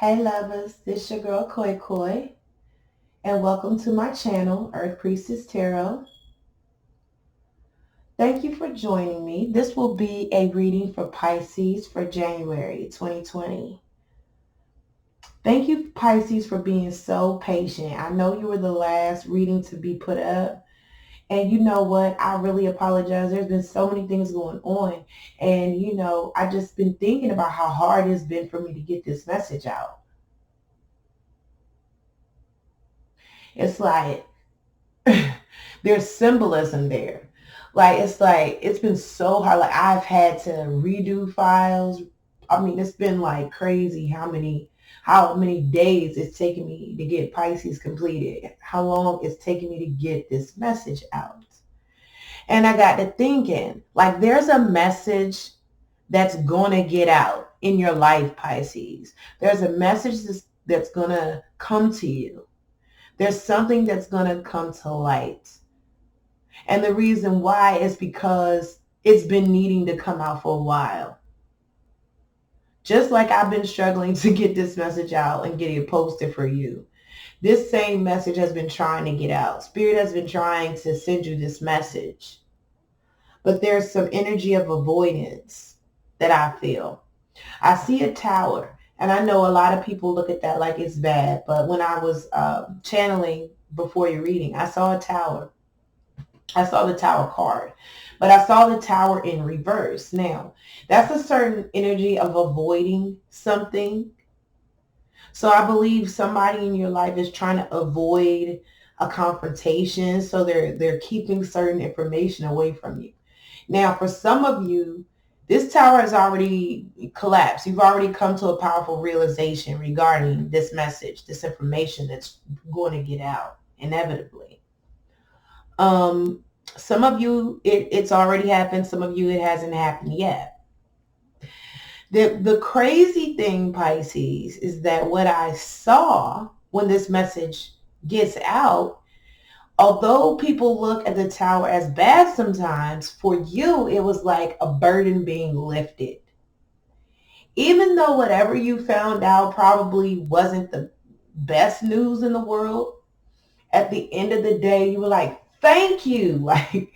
Hey lovers, this your girl Koi Koi, and welcome to my channel, Earth Priestess Tarot. Thank you for joining me. This will be a reading for Pisces for January 2020. Thank you, Pisces, for being so patient. I know you were the last reading to be put up, and you know what? I really apologize. There's been so many things going on, and I just been thinking about how hard it's been for me to get this message out. It's like there's symbolism there. It's been so hard. Like I've had to redo files. I mean, it's been like crazy how many days it's taken me to get Pisces completed. How long it's taken me to get this message out. And I got to thinking, like there's a message that's going to get out in your life, Pisces. There's a message that's going to come to you. There's something that's going to come to light. And the reason why is because it's been needing to come out for a while. Just like I've been struggling to get this message out and get it posted for you. This same message has been trying to get out. Spirit has been trying to send you this message. But there's some energy of avoidance that I feel. I see a tower. And I know a lot of people look at that like it's bad. But when I was channeling before your reading, I saw a tower. I saw the tower card, but I saw the tower in reverse. Now, that's a certain energy of avoiding something. So I believe somebody in your life is trying to avoid a confrontation. So they're keeping certain information away from you. Now, for some of you, this tower has already collapsed. You've already come to a powerful realization regarding this message, this information that's going to get out inevitably. Some of you, it's already happened. Some of you, it hasn't happened yet. The crazy thing, Pisces, is that what I saw when this message gets out, although people look at the tower as bad sometimes, for you, it was like a burden being lifted. Even though whatever you found out probably wasn't the best news in the world, at the end of the day, you were like, thank you. Like,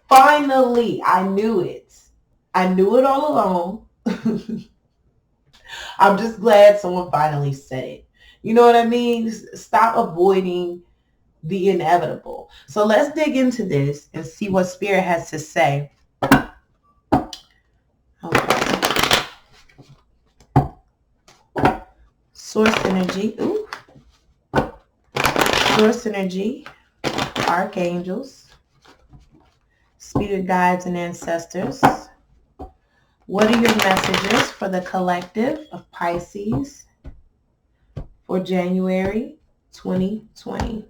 finally, I knew it. I knew it all along. I'm just glad someone finally said it. You know what I mean? Stop avoiding the inevitable. So let's dig into this and see what Spirit has to say. Okay. Source energy. Ooh. Source energy. Archangels. Spirit guides and ancestors. What are your messages for the collective of Pisces for January 2020?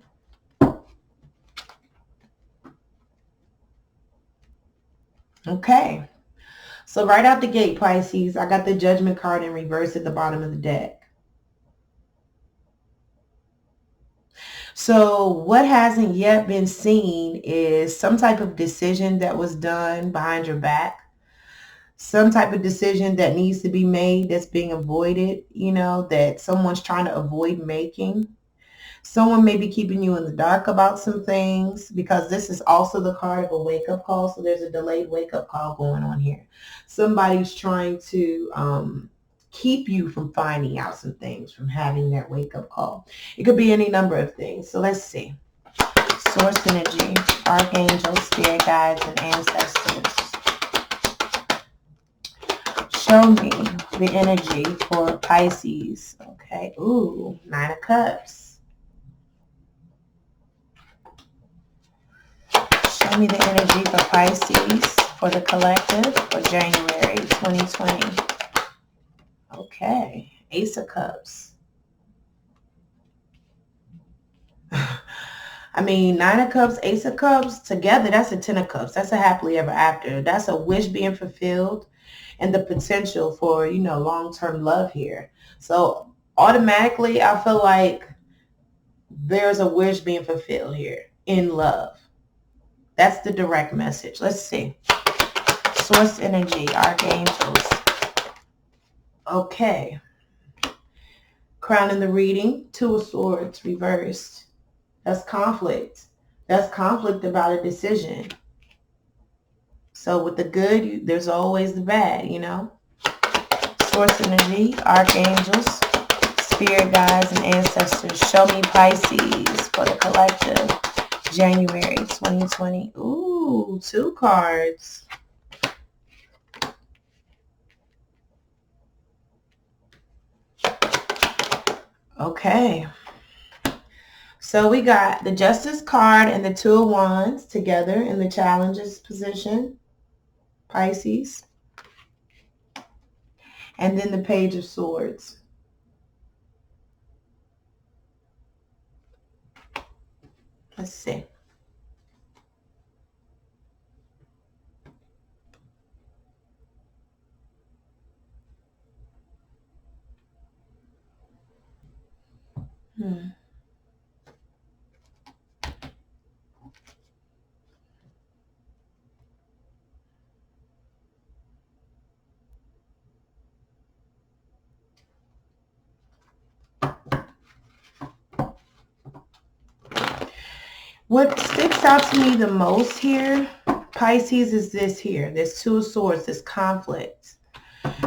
Okay. So right out the gate, Pisces, I got the Judgment card in reverse at the bottom of the deck. So what hasn't yet been seen is some type of decision that was done behind your back. Some type of decision that needs to be made that's being avoided, that someone's trying to avoid making. Someone may be keeping you in the dark about some things, because this is also the card of a wake-up call. So there's a delayed wake-up call going on here. Somebody's trying to keep you from finding out some things, from having that wake-up call. It could be any number of things. So let's see. Source energy, archangels, spirit guides, and ancestors. Show me the energy for Pisces. Okay. Ooh, 9 of Cups. Show me the energy for Pisces for the collective for January 2020. Okay. Ace of Cups. I mean, 9 of Cups, Ace of Cups, together, that's a 10 of Cups. That's a happily ever after. That's a wish being fulfilled and the potential for, long-term love here. So automatically, I feel like there's a wish being fulfilled here in love. That's the direct message. Let's see. Source energy, archangels. Okay. Crowning the reading, Two of Swords reversed. That's conflict. That's conflict about a decision. So with the good, there's always the bad, you know. Source energy, archangels, spirit guides, and ancestors. Show me Pisces for the collective. January 2020. Ooh, 2 cards. Okay. So we got the Justice card and the 2 of Wands together in the challenges position. Pisces. And then the Page of Swords. Let's see. What sticks out to me the most here, Pisces, is this here. There's 2 of Swords, this conflict.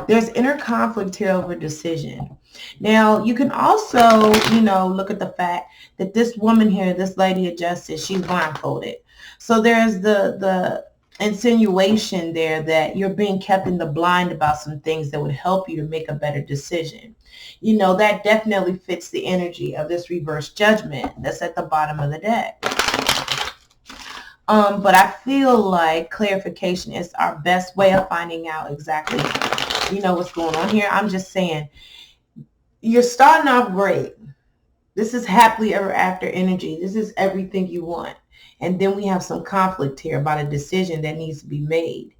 There's inner conflict here over decision. Now, you can also, look at the fact that this woman here, this Lady of Justice, she's blindfolded. So there's the insinuation there that you're being kept in the blind about some things that would help you to make a better decision. That definitely fits the energy of this reverse judgment that's at the bottom of the deck. But I feel like clarification is our best way of finding out exactly, what's going on here. I'm just saying, you're starting off great. This is happily ever after energy. This is everything you want. And then we have some conflict here about a decision that needs to be made.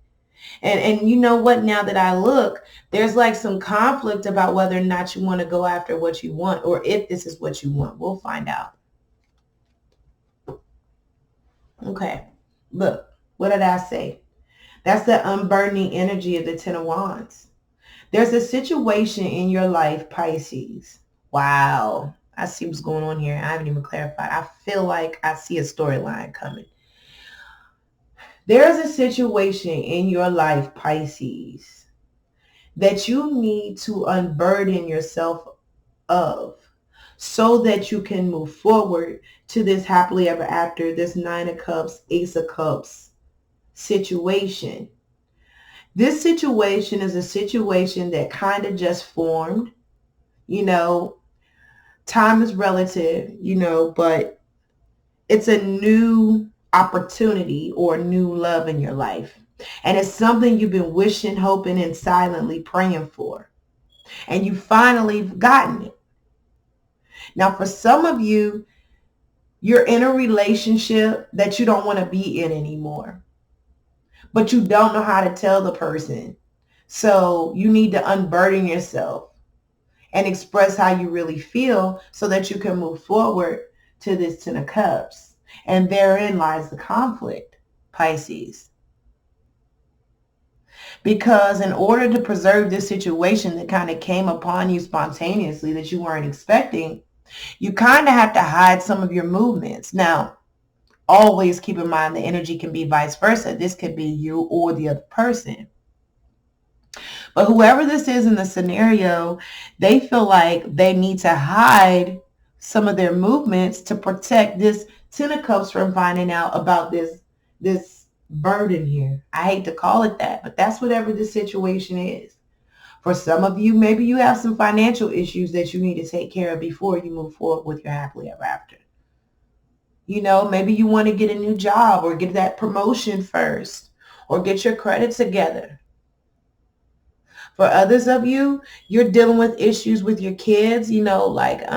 And you know what, now that I look, there's like some conflict about whether or not you want to go after what you want, or if this is what you want. We'll find out. Okay, look, what did I say? That's the unburdening energy of the 10 of Wands. There's a situation in your life, Pisces. Wow, I see what's going on here. I haven't even clarified. I feel like I see a storyline coming. There's a situation in your life, Pisces, that you need to unburden yourself of, so that you can move forward to this happily ever after, this 9 of Cups, Ace of Cups situation. This situation is a situation that kind of just formed. Time is relative, but it's a new opportunity or new love in your life. And it's something you've been wishing, hoping, and silently praying for. And you finally gotten it. Now, for some of you, you're in a relationship that you don't want to be in anymore, but you don't know how to tell the person. So you need to unburden yourself and express how you really feel so that you can move forward to this 10 of Cups. And therein lies the conflict, Pisces. Because in order to preserve this situation that kind of came upon you spontaneously that you weren't expecting, you kind of have to hide some of your movements. Now, always keep in mind the energy can be vice versa. This could be you or the other person. But whoever this is in the scenario, they feel like they need to hide some of their movements to protect this 10 of Cups from finding out about this burden here. I hate to call it that, but that's whatever the situation is. For some of you, maybe you have some financial issues that you need to take care of before you move forward with your happily ever after. Maybe you want to get a new job or get that promotion first or get your credit together. For others of you, you're dealing with issues with your kids, like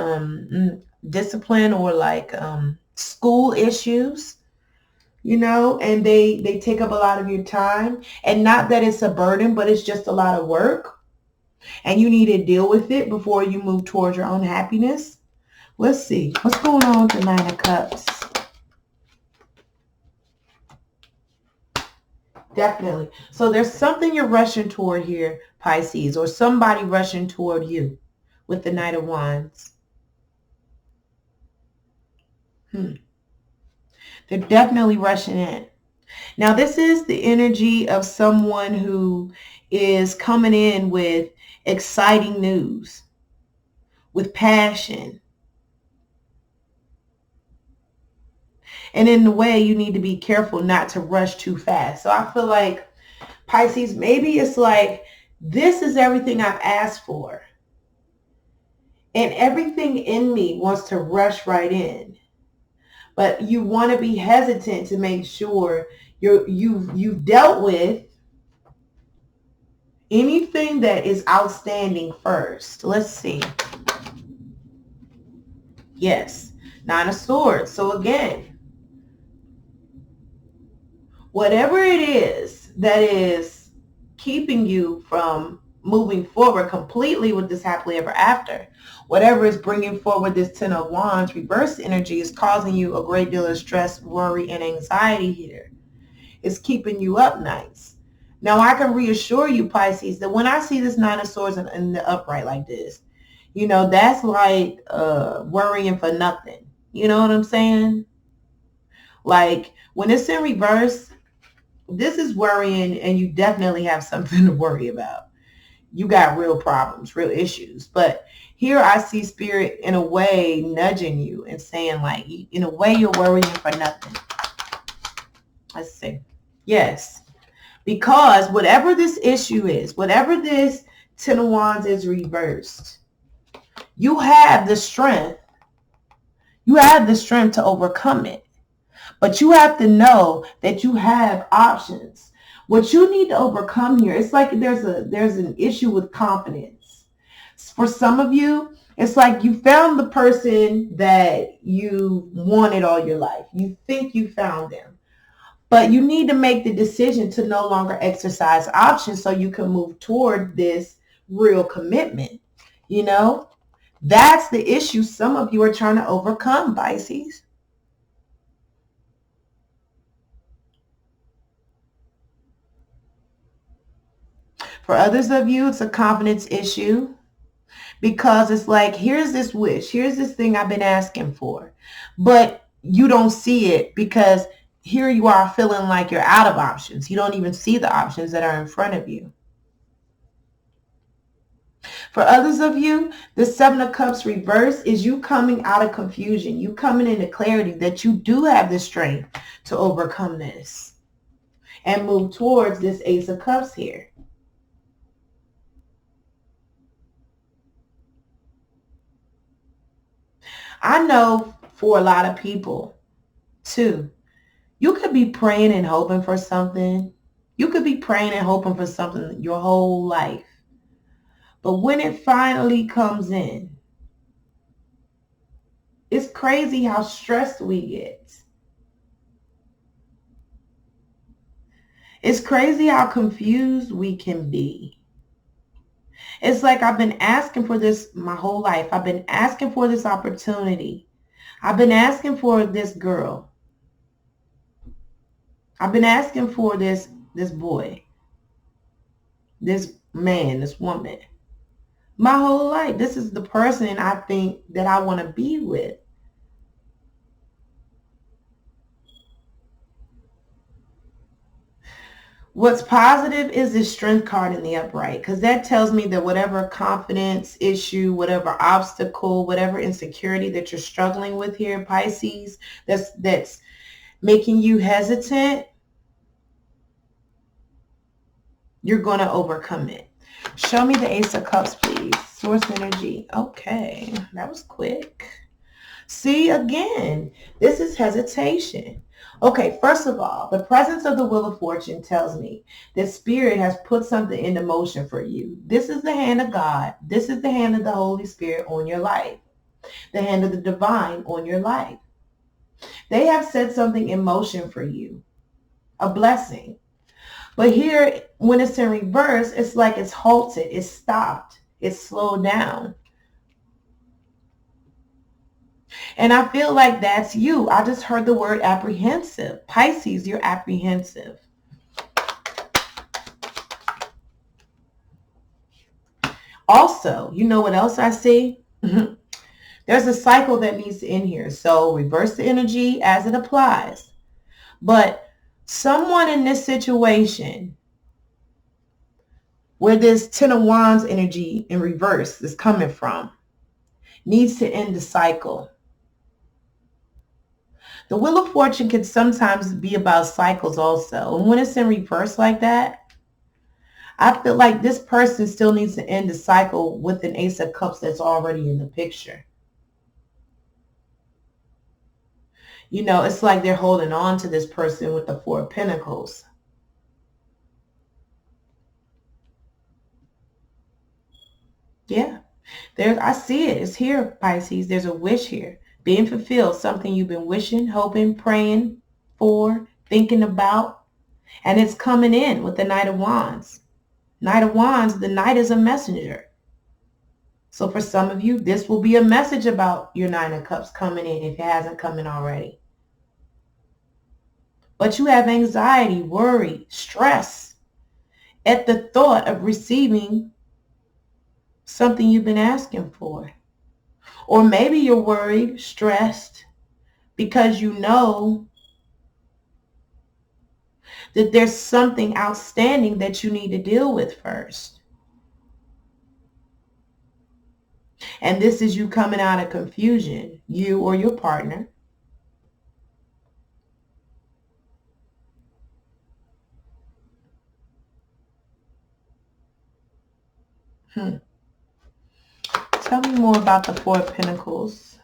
discipline or like school issues, and they take up a lot of your time. And not that it's a burden, but it's just a lot of work. And you need to deal with it before you move towards your own happiness. Let's see. What's going on with the 9 of Cups? Definitely. So there's something you're rushing toward here, Pisces, or somebody rushing toward you with the Knight of Wands. They're definitely rushing in. Now, this is the energy of someone who is coming in with exciting news, with passion. And in the way, you need to be careful not to rush too fast. So I feel like, Pisces, maybe it's like, this is everything I've asked for. And everything in me wants to rush right in. But you want to be hesitant to make sure you've dealt with anything that is outstanding first. Let's see. Yes, Nine of Swords. So again, whatever it is that is keeping you from moving forward completely with this happily ever after, whatever is bringing forward this Ten of Wands reverse energy is causing you a great deal of stress, worry, and anxiety here. It's keeping you up nights. Now, I can reassure you, Pisces, that when I see this Nine of Swords in the upright like this, that's like worrying for nothing. You know what I'm saying? Like, when it's in reverse, this is worrying, and you definitely have something to worry about. You got real problems, real issues. But here I see Spirit in a way nudging you and saying, like, in a way, you're worrying for nothing. Let's see. Yes. Because whatever this issue is, whatever this Ten of Wands is reversed, you have the strength. You have the strength to overcome it. But you have to know that you have options. What you need to overcome here, it's like there's an issue with confidence. For some of you, it's like you found the person that you wanted all your life. You think you found them. But you need to make the decision to no longer exercise options so you can move toward this real commitment. That's the issue some of you are trying to overcome, Pisces. For others of you, it's a confidence issue because it's like, here's this wish, here's this thing I've been asking for, but you don't see it because here you are feeling like you're out of options. You don't even see the options that are in front of you. For others of you, the Seven of Cups reverse is you coming out of confusion. You coming into clarity that you do have the strength to overcome this and move towards this Ace of Cups here. I know for a lot of people too, you could be praying and hoping for something. You could be praying and hoping for something your whole life. But when it finally comes in, it's crazy how stressed we get. It's crazy how confused we can be. It's like I've been asking for this my whole life. I've been asking for this opportunity. I've been asking for this girl. I've been asking for this boy, this man, this woman. My whole life. This is the person I think that I want to be with. What's positive is this Strength card in the upright, because that tells me that whatever confidence issue, whatever obstacle, whatever insecurity that you're struggling with here, Pisces, that's making you hesitant, you're going to overcome it. Show me the Ace of Cups, please. Source energy. Okay, that was quick. See, again, this is hesitation. Okay, first of all, the presence of the Wheel of Fortune tells me that Spirit has put something into motion for you. This is the hand of God. This is the hand of the Holy Spirit on your life. The hand of the divine on your life. They have set something in motion for you. A blessing. But here, when it's in reverse, it's like it's halted. It's stopped. It's slowed down. And I feel like that's you. I just heard the word apprehensive. Pisces, you're apprehensive. Also, you know what else I see? There's a cycle that needs to end here. So reverse the energy as it applies. But someone in this situation where this Ten of Wands energy in reverse is coming from needs to end the cycle. The Wheel of Fortune can sometimes be about cycles also. And when it's in reverse like that, I feel like this person still needs to end the cycle with an Ace of Cups that's already in the picture. You know, it's like they're holding on to this person with the Four of Pentacles. Yeah, I see it. It's here, Pisces. There's a wish here. Being fulfilled, something you've been wishing, hoping, praying for, thinking about. And it's coming in with the Knight of Wands. Knight of Wands, the Knight is a messenger. So for some of you, this will be a message about your Nine of Cups coming in if it hasn't come in already. But you have anxiety, worry, stress at the thought of receiving something you've been asking for. Or maybe you're worried, stressed, because you know that there's something outstanding that you need to deal with first. And this is you coming out of confusion, you or your partner. Tell me more about the Four of Pentacles.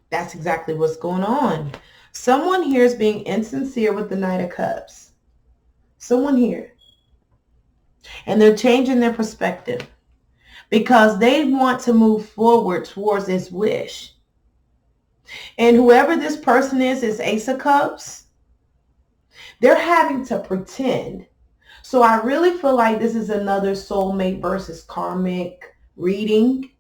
That's exactly what's going on. Someone here is being insincere with the Knight of Cups. Someone here. And they're changing their perspective because they want to move forward towards this wish. And whoever this person is Ace of Cups. They're having to pretend. So I really feel like this is another soulmate versus karmic reading.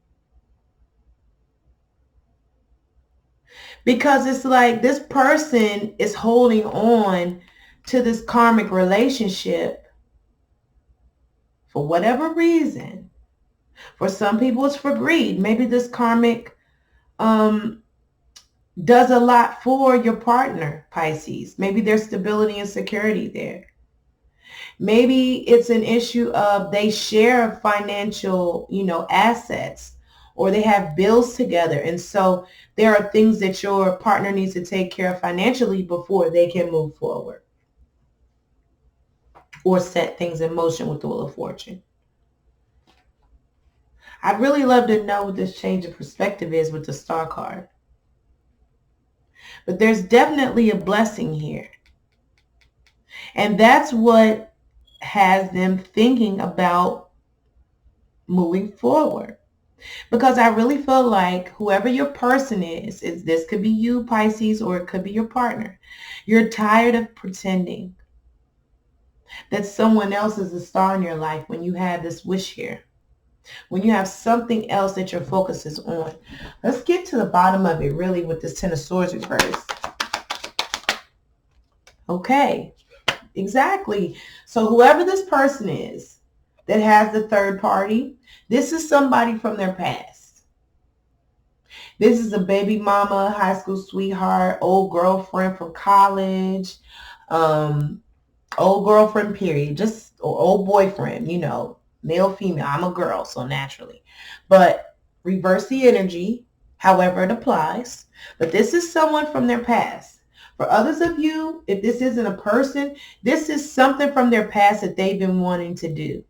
Because it's like this person is holding on to this karmic relationship for whatever reason. For some people, it's for greed. Maybe this karmic does a lot for your partner, Pisces. Maybe there's stability and security there. Maybe it's an issue of they share financial, assets, or they have bills together. And so there are things that your partner needs to take care of financially before they can move forward or set things in motion with the Wheel of Fortune. I'd really love to know what this change of perspective is with the Star card. But there's definitely a blessing here. And that's what has them thinking about moving forward. Because I really feel like whoever your person is this could be you, Pisces, or it could be your partner. You're tired of pretending that someone else is the star in your life when you have this wish here. When you have something else that your focus is on. Let's get to the bottom of it really with this Ten of Swords reverse. Okay, exactly. So whoever this person is that has the third party, this is somebody from their past. This is a baby mama, high school sweetheart, old girlfriend from college, old girlfriend period, or old boyfriend, male, female. I'm a girl, so naturally. But reverse the energy, however it applies. But this is someone from their past. For others of you, if this isn't a person, this is something from their past that they've been wanting to do.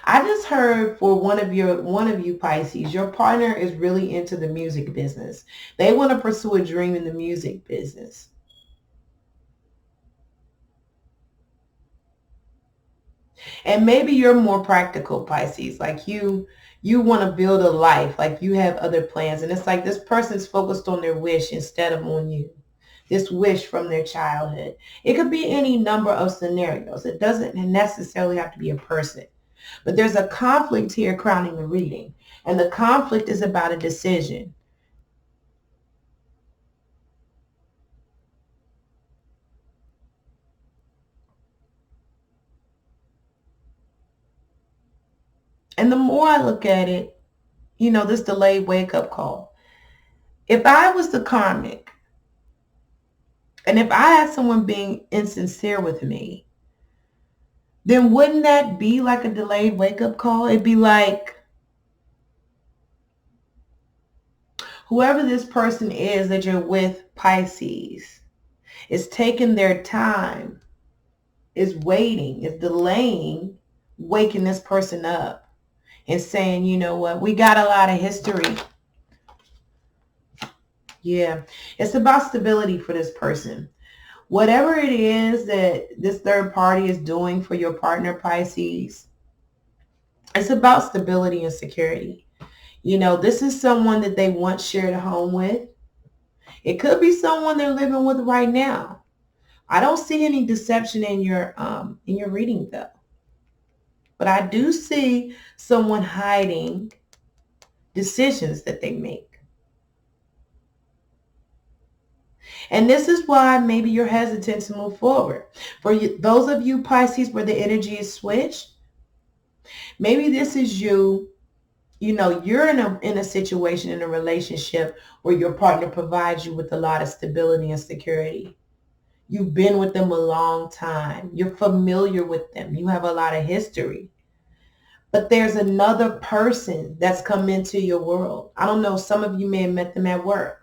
I just heard for one of you Pisces, your partner is really into the music business. They want to pursue a dream in the music business. And maybe you're more practical, Pisces. Like you want to build a life, like you have other plans. And it's like this person's focused on their wish instead of on you. This wish from their childhood. It could be any number of scenarios. It doesn't necessarily have to be a person. But there's a conflict here crowning the reading. And the conflict is about a decision. And the more I look at it, this delayed wake-up call. If I was the karmic, and if I had someone being insincere with me, then wouldn't that be like a delayed wake-up call? It'd be like, whoever this person is that you're with, Pisces, is taking their time, is waiting, is delaying waking this person up and saying, you know what, we got a lot of history. Yeah, it's about stability for this person. Whatever it is that this third party is doing for your partner, Pisces, it's about stability and security. This is someone that they once shared a home with. It could be someone they're living with right now. I don't see any deception in your reading though. But I do see someone hiding decisions that they make. And this is why maybe you're hesitant to move forward. For you, those of you Pisces where the energy is switched, maybe this is you. You're in a situation, in a relationship where your partner provides you with a lot of stability and security. You've been with them a long time. You're familiar with them. You have a lot of history. But there's another person that's come into your world. I don't know, some of you may have met them at work.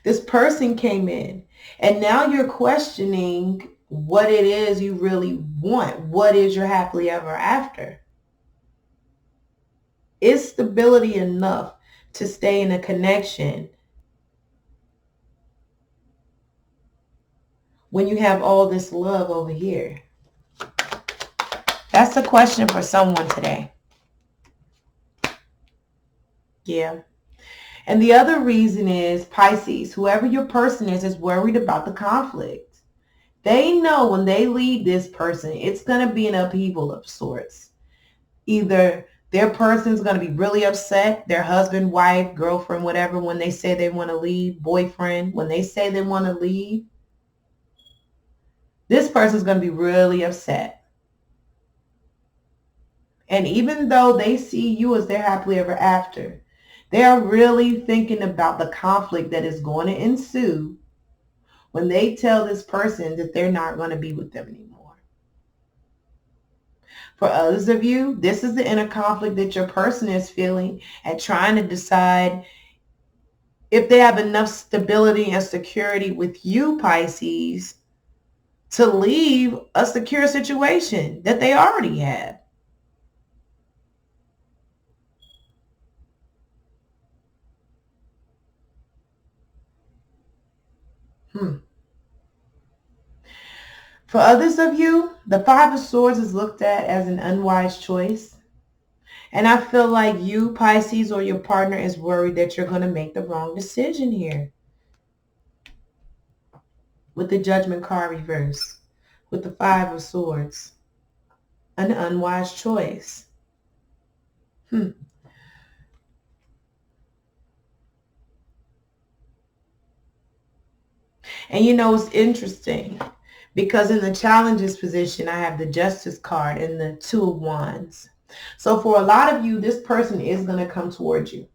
This person came in and now you're questioning what it is you really want. What is your happily ever after? Is stability enough to stay in a connection when you have all this love over here? That's the question for someone today. Yeah. And the other reason is Pisces, whoever your person is worried about the conflict. They know when they leave this person, it's going to be an upheaval of sorts. Either their person's going to be really upset, their husband, wife, girlfriend, whatever, when they say they want to leave, boyfriend, when they say they want to leave, this person's going to be really upset. And even though they see you as their happily ever after, they are really thinking about the conflict that is going to ensue when they tell this person that they're not going to be with them anymore. For others of you, this is the inner conflict that your person is feeling and trying to decide if they have enough stability and security with you, Pisces, to leave a secure situation that they already have. For others of you, the Five of Swords is looked at as an unwise choice. And I feel like you, Pisces, or your partner is worried that you're going to make the wrong decision here. With the Judgment card reverse, with the Five of Swords, an unwise choice. And it's interesting because in the challenges position, I have the Justice card and the Two of Wands. So for a lot of you, this person is going to come towards you.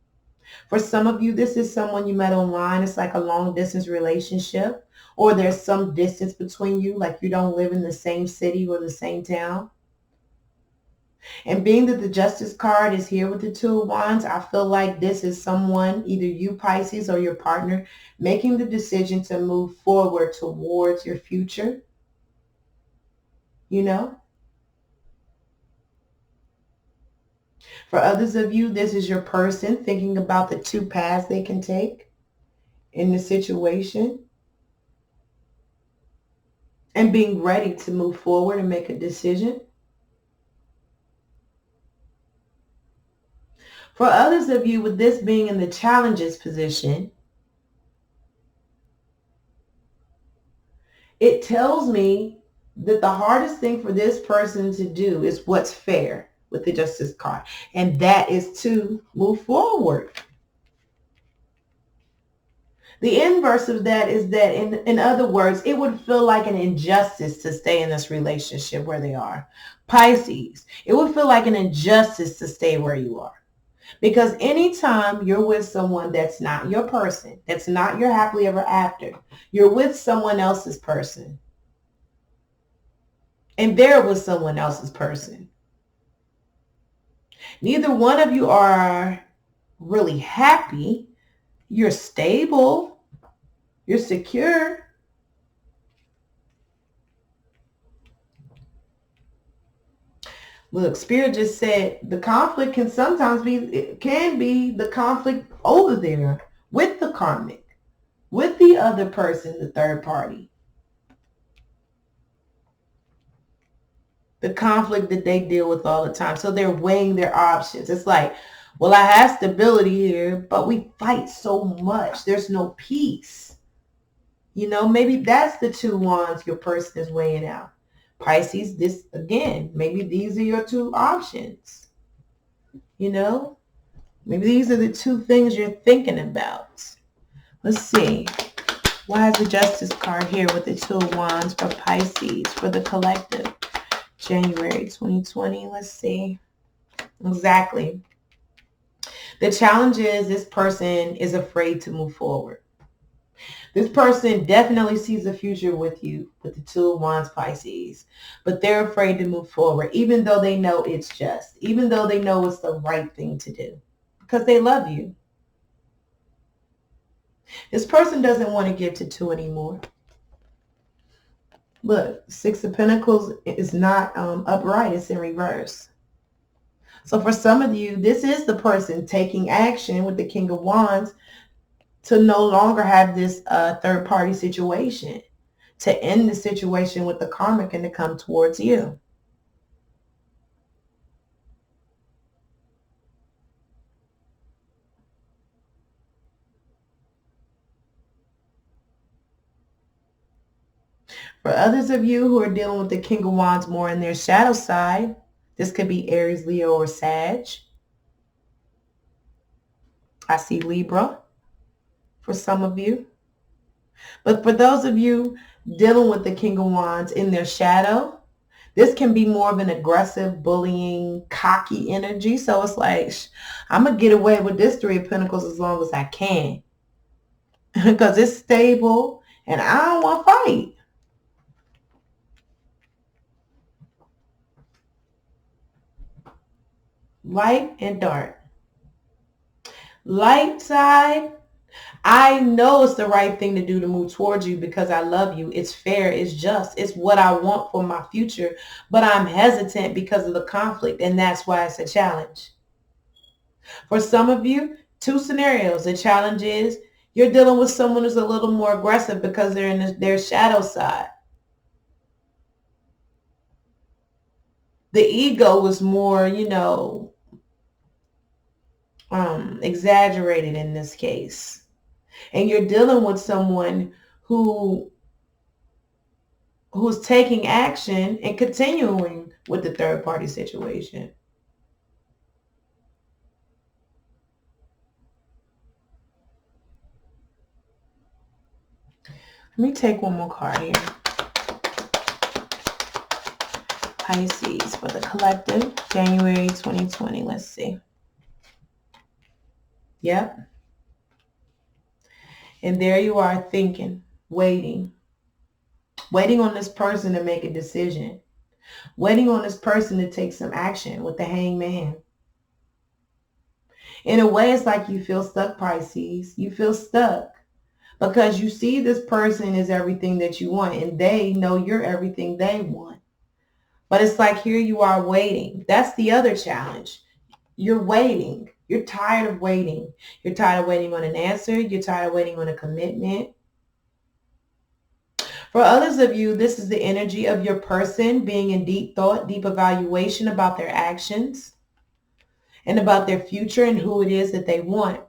For some of you, this is someone you met online. It's like a long distance relationship, or there's some distance between you, like you don't live in the same city or the same town. And being that the Justice card is here with the Two of Wands, I feel like this is someone, either you, Pisces, or your partner, making the decision to move forward towards your future. For others of you, this is your person thinking about the two paths they can take in the situation and being ready to move forward and make a decision. For others of you, with this being in the challenges position, it tells me that the hardest thing for this person to do is what's fair with the Justice card, and that is to move forward. The inverse of that is that, in other words, it would feel like an injustice to stay in this relationship where they are. Pisces, it would feel like an injustice to stay where you are. Because anytime you're with someone that's not your person, that's not your happily ever after, you're with someone else's person. And they're with someone else's person. Neither one of you are really happy. You're stable. You're secure. Look, Spirit just said the conflict can sometimes be, it can be the conflict over there with the karmic, with the other person, the third party. The conflict that they deal with all the time. So they're weighing their options. It's like, well, I have stability here, but we fight so much. There's no peace. You know, maybe that's the two wands your person is weighing out. Pisces, this again, maybe these are your two options. You know, maybe these are the two things you're thinking about. Let's see. Why is the Justice card here with the Two of Wands for Pisces, for the collective? January 2020. Let's see. Exactly. The challenge is this person is afraid to move forward. This person definitely sees a future with you, with the Two of Wands, Pisces, but they're afraid to move forward, even though they know it's just, even though they know it's the right thing to do, because they love you. This person doesn't want to give to two anymore. Look, Six of Pentacles is not upright. It's in reverse. So for some of you, this is the person taking action with the King of Wands to no longer have this third party situation, to end the situation with the karmic and to come towards you. For others of you who are dealing with the King of Wands more in their shadow side, this could be Aries, Leo, or Sag. I see Libra for some of you. But for those of you dealing with the King of Wands in their shadow, this can be more of an aggressive, bullying, cocky energy. So it's like, I'm going to get away with this Three of Pentacles as long as I can. Because it's stable and I don't want to fight. Light and dark. Light side, I know it's the right thing to do to move towards you because I love you. It's fair. It's just. It's what I want for my future. But I'm hesitant because of the conflict, and that's why it's a challenge. For some of you, two scenarios. The challenge is you're dealing with someone who's a little more aggressive because they're in their shadow side. The ego was more, exaggerated in this case. And you're dealing with someone who's taking action and continuing with the third party situation. Let me take one more card here. Pisces for the collective, January 2020. Let's see. Yep. And there you are thinking, waiting on this person to make a decision, waiting on this person to take some action with the Hangman. In a way, it's like you feel stuck, Pisces. You feel stuck because you see this person is everything that you want and they know you're everything they want. But it's like here you are waiting. That's the other challenge. You're waiting. You're tired of waiting. You're tired of waiting on an answer. You're tired of waiting on a commitment. For others of you, this is the energy of your person being in deep thought, deep evaluation about their actions and about their future and who it is that they want,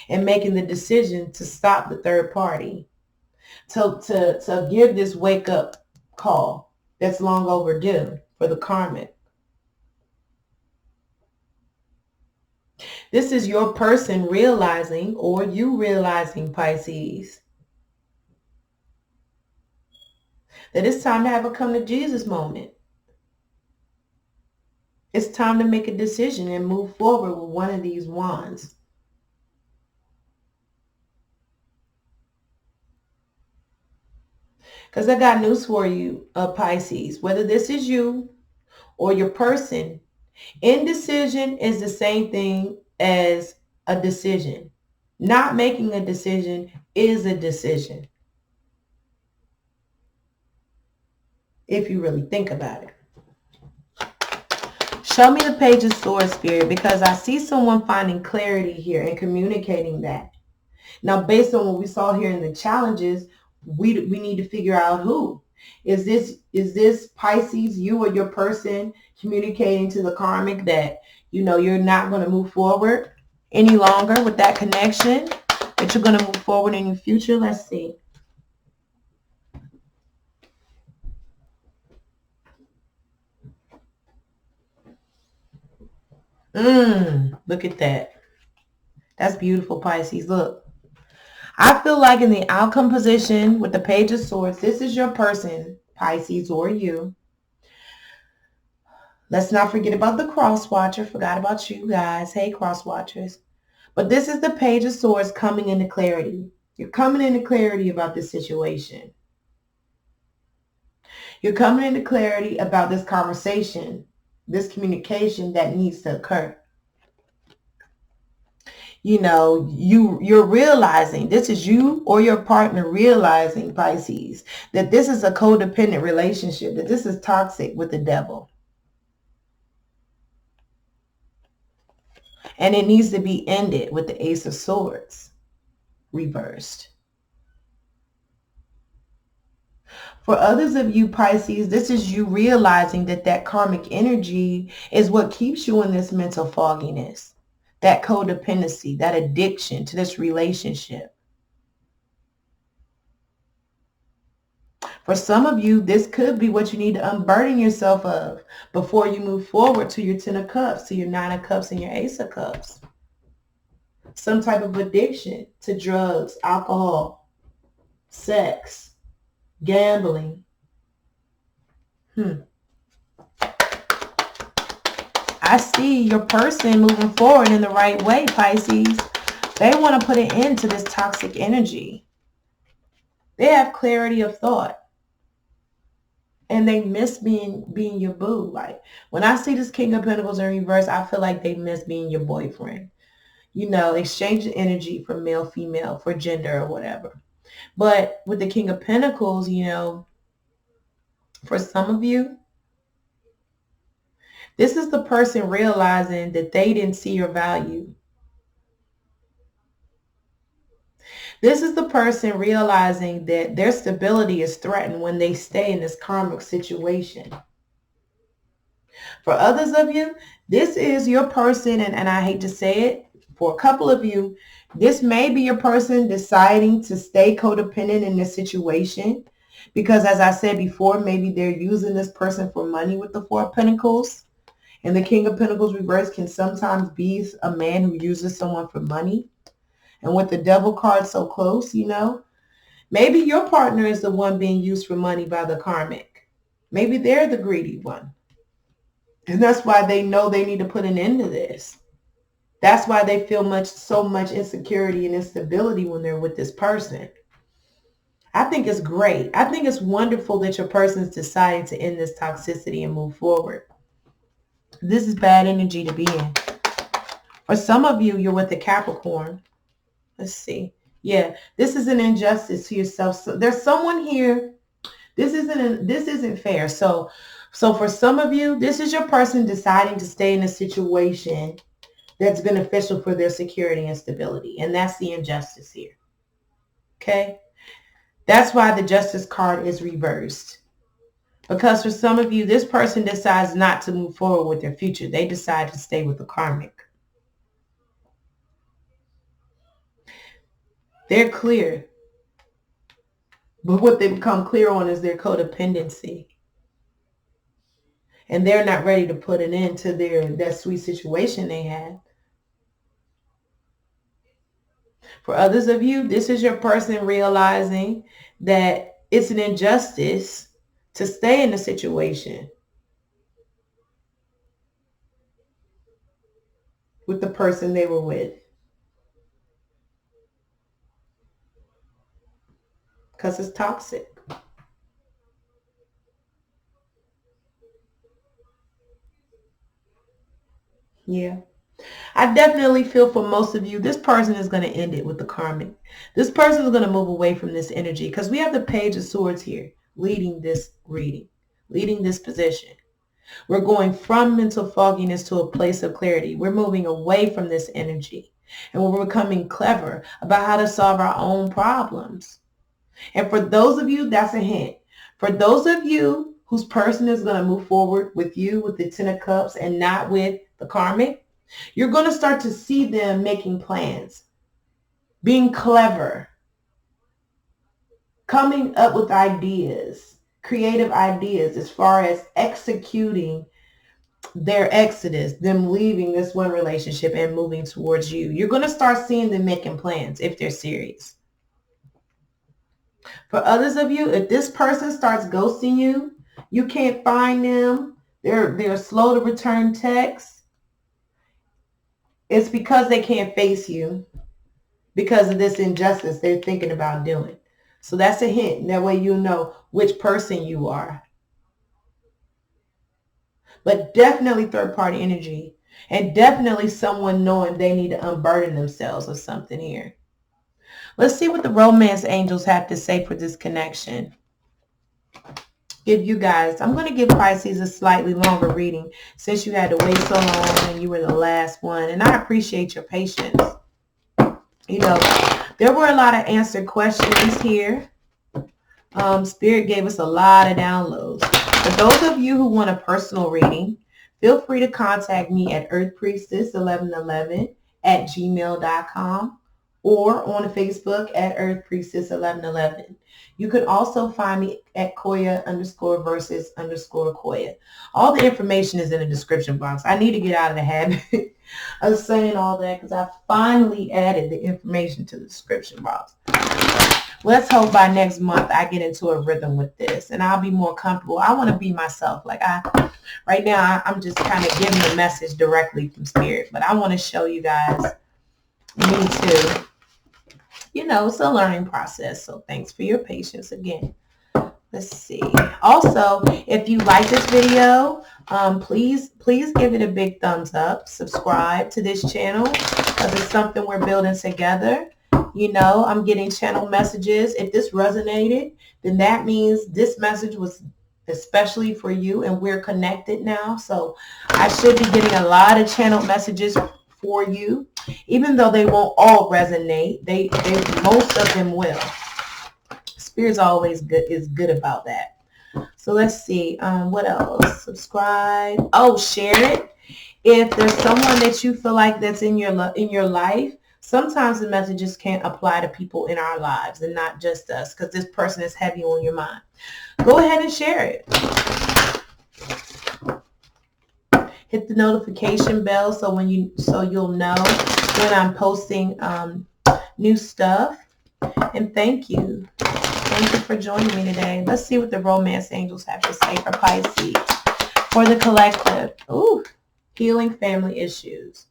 and making the decision to stop the third party, to give this wake up call that's long overdue for the karmic. This is your person realizing, or you realizing, Pisces, that it's time to have a come to Jesus moment. It's time to make a decision and move forward with one of these wands. Because I got news for you, Pisces. Whether this is you or your person, indecision is the same thing as a decision. Not making a decision is a decision, if you really think about it. Show me the Page of Swords, Spirit, because I see someone finding clarity here and communicating that. Now, based on what we saw here in the challenges, we need to figure out who. Is this Pisces, you or your person, communicating to the karmic that, you're not going to move forward any longer with that connection, that you're going to move forward in your future? Let's see. Look at that. That's beautiful, Pisces. Look. I feel like in the outcome position with the Page of Swords, this is your person, Pisces, or you. Let's not forget about the cross watcher. Forgot about you guys. Hey, cross watchers. But this is the Page of Swords coming into clarity. You're coming into clarity about this situation. You're coming into clarity about this conversation, this communication that needs to occur. You're realizing, this is you or your partner realizing, Pisces, that this is a codependent relationship, that this is toxic with the devil. And it needs to be ended with the Ace of Swords reversed. For others of you, Pisces, this is you realizing that karmic energy is what keeps you in this mental fogginess, that codependency, that addiction to this relationship. For some of you, this could be what you need to unburden yourself of before you move forward to your 10 of Cups, to your 9 of Cups, and your Ace of Cups. Some type of addiction to drugs, alcohol, sex, gambling. I see your person moving forward in the right way, Pisces. They want to put an end to this toxic energy. They have clarity of thought. And they miss being your boo. Like, when I see this King of Pentacles in reverse, I feel like they miss being your boyfriend. Exchanging energy for male, female, for gender or whatever. But with the King of Pentacles, for some of you, this is the person realizing that they didn't see your value. This is the person realizing that their stability is threatened when they stay in this karmic situation. For others of you, this is your person, and I hate to say it, for a couple of you, this may be your person deciding to stay codependent in this situation because, as I said before, maybe they're using this person for money with the Four of Pentacles. And the King of Pentacles reverse can sometimes be a man who uses someone for money. And with the Devil card so close, maybe your partner is the one being used for money by the karmic. Maybe they're the greedy one. And that's why they know they need to put an end to this. That's why they feel so much insecurity and instability when they're with this person. I think it's great. I think it's wonderful that your person's deciding to end this toxicity and move forward. This is bad energy to be in. For some of you, you're with a Capricorn. Let's see. Yeah, this is an injustice to yourself. So there's someone here. This isn't fair. So for some of you, this is your person deciding to stay in a situation that's beneficial for their security and stability. And that's the injustice here. Okay? That's why the Justice card is reversed. Because for some of you, this person decides not to move forward with their future. They decide to stay with the karmic. They're clear. But what they become clear on is their codependency. And they're not ready to put an end to that sweet situation they had. For others of you, this is your person realizing that it's an injustice to stay in a situation with the person they were with, because it's toxic. Yeah. I definitely feel for most of you, this person is going to end it with the karmic. This person is going to move away from this energy because we have the Page of Swords here leading this reading, leading this position. We're going from mental fogginess to a place of clarity. We're moving away from this energy and we're becoming clever about how to solve our own problems. And for those of you, that's a hint. For those of you whose person is going to move forward with you with the Ten of Cups and not with the karmic, you're going to start to see them making plans, being clever, coming up with ideas, creative ideas as far as executing their exodus, them leaving this one relationship and moving towards you. You're going to start seeing them making plans if they're serious. For others of you, if this person starts ghosting you, you can't find them, they're slow to return texts, it's because they can't face you because of this injustice they're thinking about doing. So that's a hint. That way you know which person you are. But definitely third party energy and definitely someone knowing they need to unburden themselves of something here. Let's see what the romance angels have to say for this connection. Give you guys, I'm going to give Pisces a slightly longer reading since you had to wait so long and you were the last one. And I appreciate your patience. You know, there were a lot of answered questions here. Spirit gave us a lot of downloads. For those of you who want a personal reading, feel free to contact me at earthpriestess1111@gmail.com or on Facebook at earthpriestess1111. You can also find me at Koya_versus_Koya. All the information is in the description box. I need to get out of the habit of saying all that because I finally added the information to the description box. Let's hope by next month I get into a rhythm with this and I'll be more comfortable. I want to be myself. Right now, I'm just kind of giving a message directly from Spirit, but I want to show you guys me too. You know, it's a learning process. So thanks for your patience again. Let's see. Also, if you like this video, please give it a big thumbs up. Subscribe to this channel because it's something we're building together. You know, I'm getting channel messages. If this resonated, then that means this message was especially for you and we're connected now. So I should be getting a lot of channel messages for you, even though they won't all resonate. They most of them will. Spirit's always good about that. So let's see. What else? Subscribe. Oh, share it. If there's someone that you feel like that's in your life, sometimes the messages can't apply to people in our lives and not just us because this person is heavy on your mind. Go ahead and share it. Hit the notification bell so you'll know when I'm posting new stuff. And thank you. Thank you for joining me today. Let's see what the romance angels have to say for Pisces. For the collective. Ooh, healing family issues.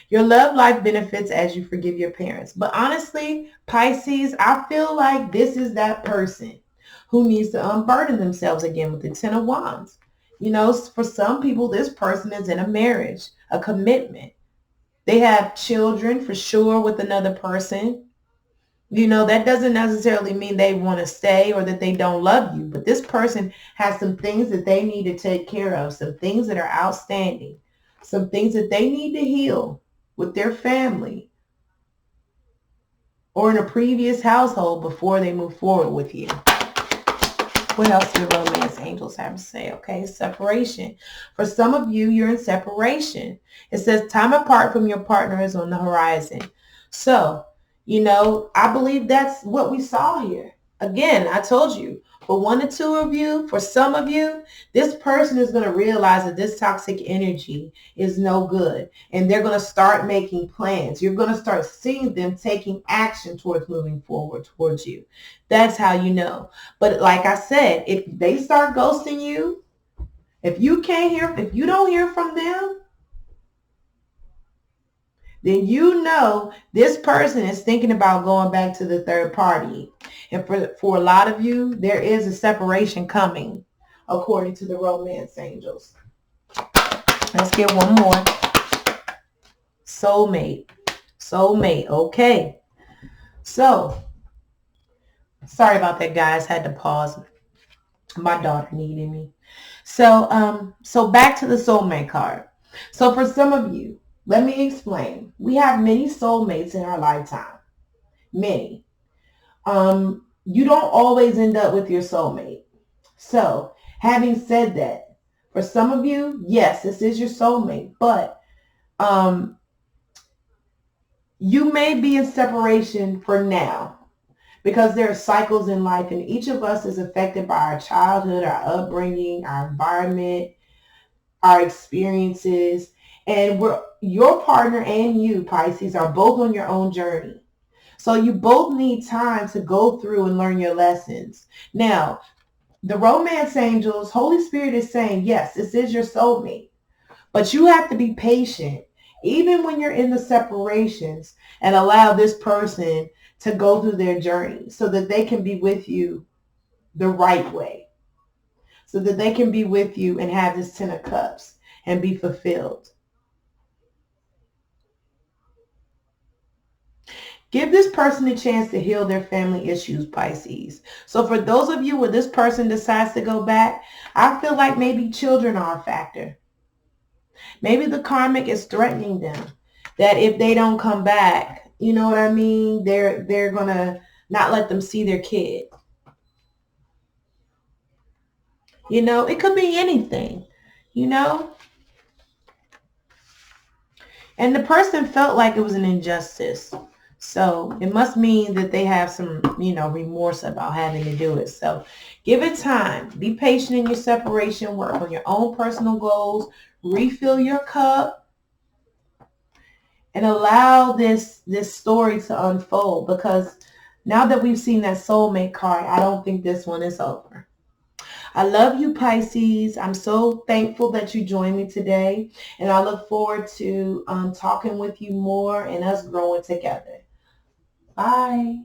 Your love life benefits as you forgive your parents. But honestly, Pisces, I feel like this is that person who needs to unburden themselves again with the Ten of Wands. You know, for some people, this person is in a marriage, a commitment. They have children for sure with another person. You know, that doesn't necessarily mean they want to stay or that they don't love you. But this person has some things that they need to take care of, some things that are outstanding, some things that they need to heal with their family or in a previous household before they move forward with you. What else do the romance angels have to say? Okay, separation. For some of you, you're in separation. It says time apart from your partner is on the horizon. So, you know, I believe that's what we saw here. Again, I told you, for one or two of you, for some of you, this person is going to realize that this toxic energy is no good. And they're going to start making plans. You're going to start seeing them taking action towards moving forward towards you. That's how you know. But like I said, if they start ghosting you, if you don't hear from them, then you know this person is thinking about going back to the third party. And for a lot of you, there is a separation coming, according to the romance angels. Let's get one more. Soulmate. Soulmate. Okay. So, sorry about that, guys. Had to pause. My daughter needed me. So back to the soulmate card. So for some of you, let me explain. We have many soulmates in our lifetime. Many. You don't always end up with your soulmate. So, having said that, for some of you, yes, this is your soulmate, but you may be in separation for now because there are cycles in life, and each of us is affected by our childhood, our upbringing, our environment, our experiences, and your partner and you, Pisces, are both on your own journey. So you both need time to go through and learn your lessons. Now, the romance angels, Holy Spirit is saying, yes, this is your soulmate, but you have to be patient, even when you're in the separations, and allow this person to go through their journey so that they can be with you the right way, so that they can be with you and have this 10 of cups and be fulfilled. Give this person a chance to heal their family issues, Pisces. So for those of you where this person decides to go back, I feel like maybe children are a factor. Maybe the karmic is threatening them that if they don't come back, you know what I mean? They're going to not let them see their kid. You know, it could be anything, you know? And the person felt like it was an injustice. So it must mean that they have some, remorse about having to do it. So give it time. Be patient in your separation. Work on your own personal goals. Refill your cup. And allow this story to unfold. Because now that we've seen that soulmate card, I don't think this one is over. I love you, Pisces. I'm so thankful that you joined me today. And I look forward to talking with you more and us growing together. Bye.